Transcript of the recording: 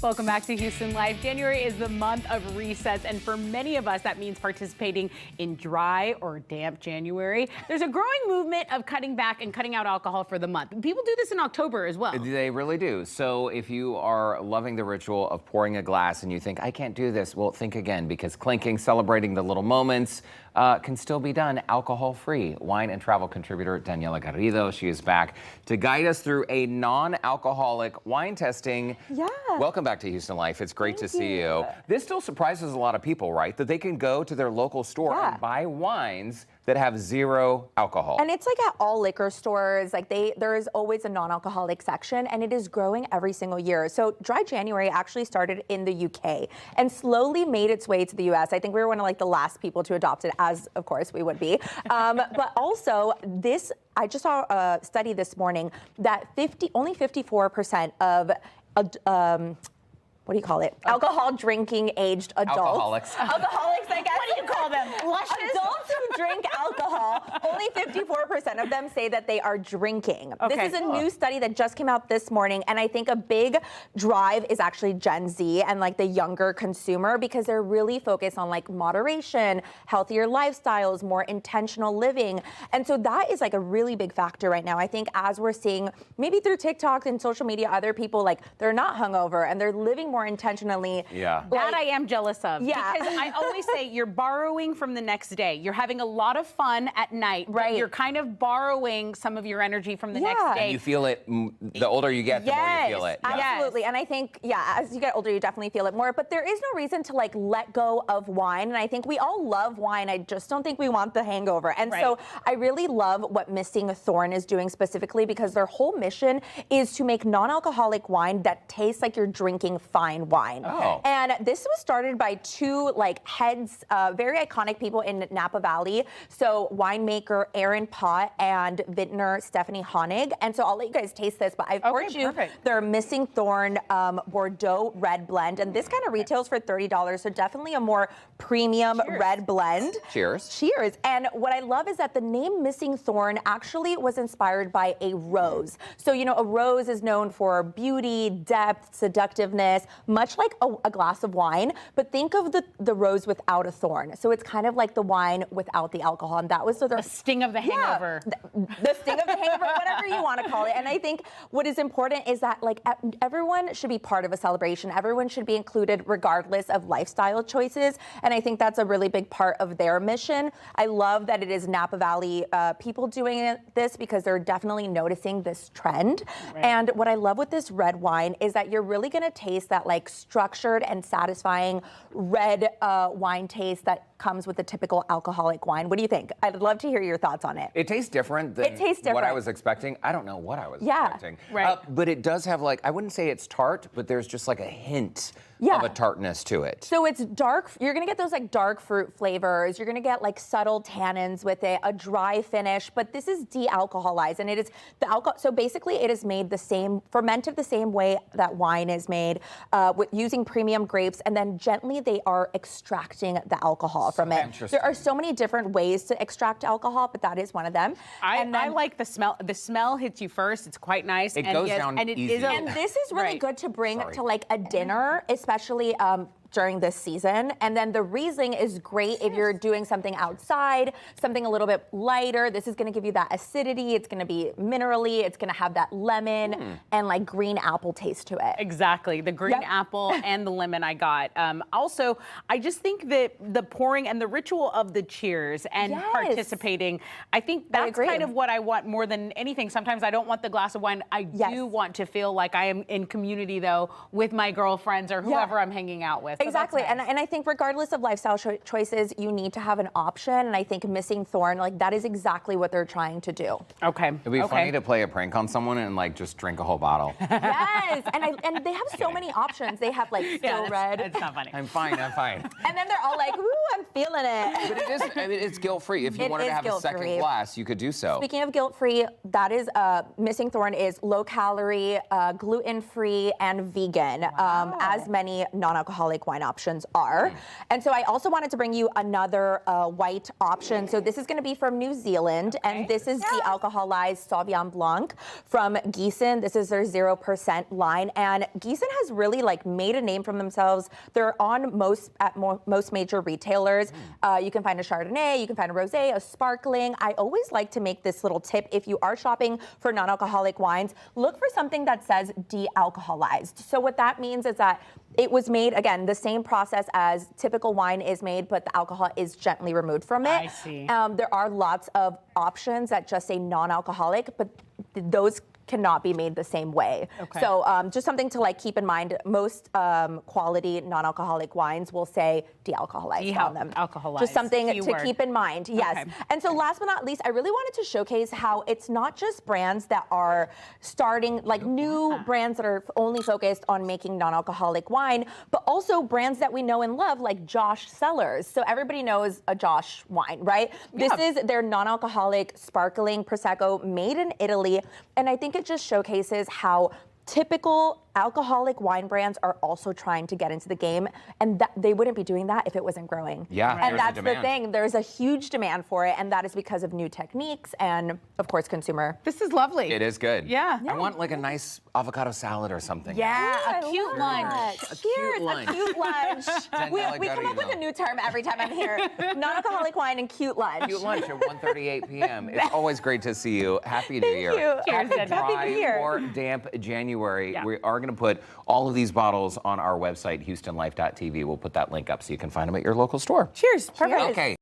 Welcome back to Houston Live. January is the month of resets, and for many of us, that means participating in dry or damp January. There's a growing movement of cutting back and cutting out alcohol for the month. People do this in October as well. They really do. So if you are loving the ritual of pouring a glass and you think, I can't do this, well, think again, because clinking, celebrating the little moments, can still be done alcohol-free. Wine and travel contributor Daniela Garrido, she is back to guide us through a non-alcoholic wine tasting. Yeah. Welcome back to Houston Life. It's great to see you. This still surprises a lot of people, right? That they can go to their local store and buy wines that have zero alcohol. And it's like at all liquor stores, like there is always a non-alcoholic section, and it is growing every single year. So Dry January actually started in the UK and slowly made its way to the US. I think we were one of like the last people to adopt it, as of course we would be. But also this, I just saw a study this morning that only 54% of what do you call it? Alcohol drinking aged adults. Alcoholics, I guess. What do you call them? Adults who drink alcohol, only 54% of them say that they are drinking. Okay. This is a new study that just came out this morning, and I think a big drive is actually Gen Z and like the younger consumer, because they're really focused on like moderation, healthier lifestyles, more intentional living. And so that is like a really big factor right now. I think as we're seeing maybe through TikTok and social media, other people like they're not hungover and they're living more intentionally. Yeah. That I am jealous of. Yeah. Because I always say you're borrowing from the next day. You're having a lot of fun at night, right? But you're kind of borrowing some of your energy from the next day. And you feel it, the older you get, the more you feel it. Absolutely. And I think, as you get older, you definitely feel it more. But there is no reason to like let go of wine. And I think we all love wine. I just don't think we want the hangover. And so I really love what Missing Thorn is doing specifically, because their whole mission is to make non-alcoholic wine that tastes like you're drinking fine wine. Oh. And this was started by two like heads, very iconic people in Napa Valley. So winemaker Aaron Pott and vintner Stephanie Honig. And so I'll let you guys taste this, but I've poured you their Missing Thorn Bordeaux red blend. And this kind of retails for $30. So definitely a more premium red blend. Cheers. Cheers. And what I love is that the name Missing Thorn actually was inspired by a rose. So, you know, a rose is known for beauty, depth, seductiveness, much like a glass of wine, but think of the rose without a thorn. So it's kind of like the wine without the alcohol. And that was the sting of the hangover. The sting of the hangover, whatever you want to call it. And I think what is important is that like everyone should be part of a celebration. Everyone should be included regardless of lifestyle choices. And I think that's a really big part of their mission. I love that it is Napa Valley people doing this, because they're definitely noticing this trend. And what I love with this red wine is that you're really going to taste that like structured and satisfying red wine taste that comes with a typical alcoholic wine. What do you think? I'd love to hear your thoughts on it. It tastes different than what I was expecting. I don't know what I was expecting. But it does have like, I wouldn't say it's tart, but there's just like a hint of a tartness to it. So it's dark. You're going to get those like dark fruit flavors. You're going to get like subtle tannins with it, a dry finish, but this is de-alcoholized, and it is the alcohol. So basically it is made the same, fermented the same way that wine is made, with using premium grapes, and then gently they are extracting the alcohol from it. There are so many different ways to extract alcohol, but that is one of them. I like the smell. The smell hits you first. It's quite nice. It goes down easy. And this is really good to bring to like a dinner, especially during this season. And then the Riesling is great if you're doing something outside, something a little bit lighter. This is going to give you that acidity. It's going to be minerally. It's going to have that lemon and like green apple taste to it. Exactly. The green apple and the lemon I got. Also, I just think that the pouring and the ritual of the cheers and participating, I think that's kind of what I want more than anything. Sometimes I don't want the glass of wine. I do want to feel like I am in community, though, with my girlfriends or whoever I'm hanging out with. So exactly. Nice. And I think regardless of lifestyle choices, you need to have an option. And I think Missing Thorn, like that is exactly what they're trying to do. Okay. It'd be funny to play a prank on someone and like just drink a whole bottle. Yes. And they have so many options. They have like still red. It's not funny. I'm fine. And then they're all like, ooh, I'm feeling it. But it is, I mean, it's guilt-free. If you wanted to have a second glass, you could do so. Speaking of guilt-free, that is, Missing Thorn is low-calorie, gluten-free, and vegan, as many non-alcoholic wines. wine options are. And so I also wanted to bring you another white option. So this is going to be from New Zealand, and this is de-alcoholized Sauvignon Blanc from Gießen. This is their 0% line, and Gießen has really like made a name for themselves. They're on most major retailers. You can find a Chardonnay, you can find a rosé, a sparkling. I always like to make this little tip: if you are shopping for non-alcoholic wines, look for something that says de-alcoholized. So what that means is that it was made, again, the same process as typical wine is made, but the alcohol is gently removed from it. I see. There are lots of options that just say non-alcoholic, but those cannot be made the same way. Okay. So just something to like keep in mind. Most quality non-alcoholic wines will say de-alcoholized on them. Alcoholized. Just something Keyword. to keep in mind. Yes. Okay. And so last but not least, I really wanted to showcase how it's not just brands that are starting, like new brands that are only focused on making non-alcoholic wine, but also brands that we know and love, like Josh Cellars. So everybody knows a Josh wine, right? Yeah. This is their non-alcoholic sparkling Prosecco made in Italy. And I think it just showcases how typical alcoholic wine brands are also trying to get into the game, and that they wouldn't be doing that if it wasn't growing. Yeah, and that's the thing. There's a huge demand for it, and that is because of new techniques and, of course, consumer. This is lovely. It is good. Yeah. I want like a nice avocado salad or something. Yeah, Ooh, a cute lunch. Cheers, lunch. A cute lunch. we come up with a new term every time I'm here. Non-alcoholic wine and cute lunch. Cute lunch at 1:38 p.m. It's always great to see you. Happy New Year. Thank you. Cheers, After Danielle. Happy dry New Year. or damp January, Yeah. we are going to put all of these bottles on our website, HoustonLife.tv. We'll put that link up so you can find them at your local store. Cheers. Perfect. Okay.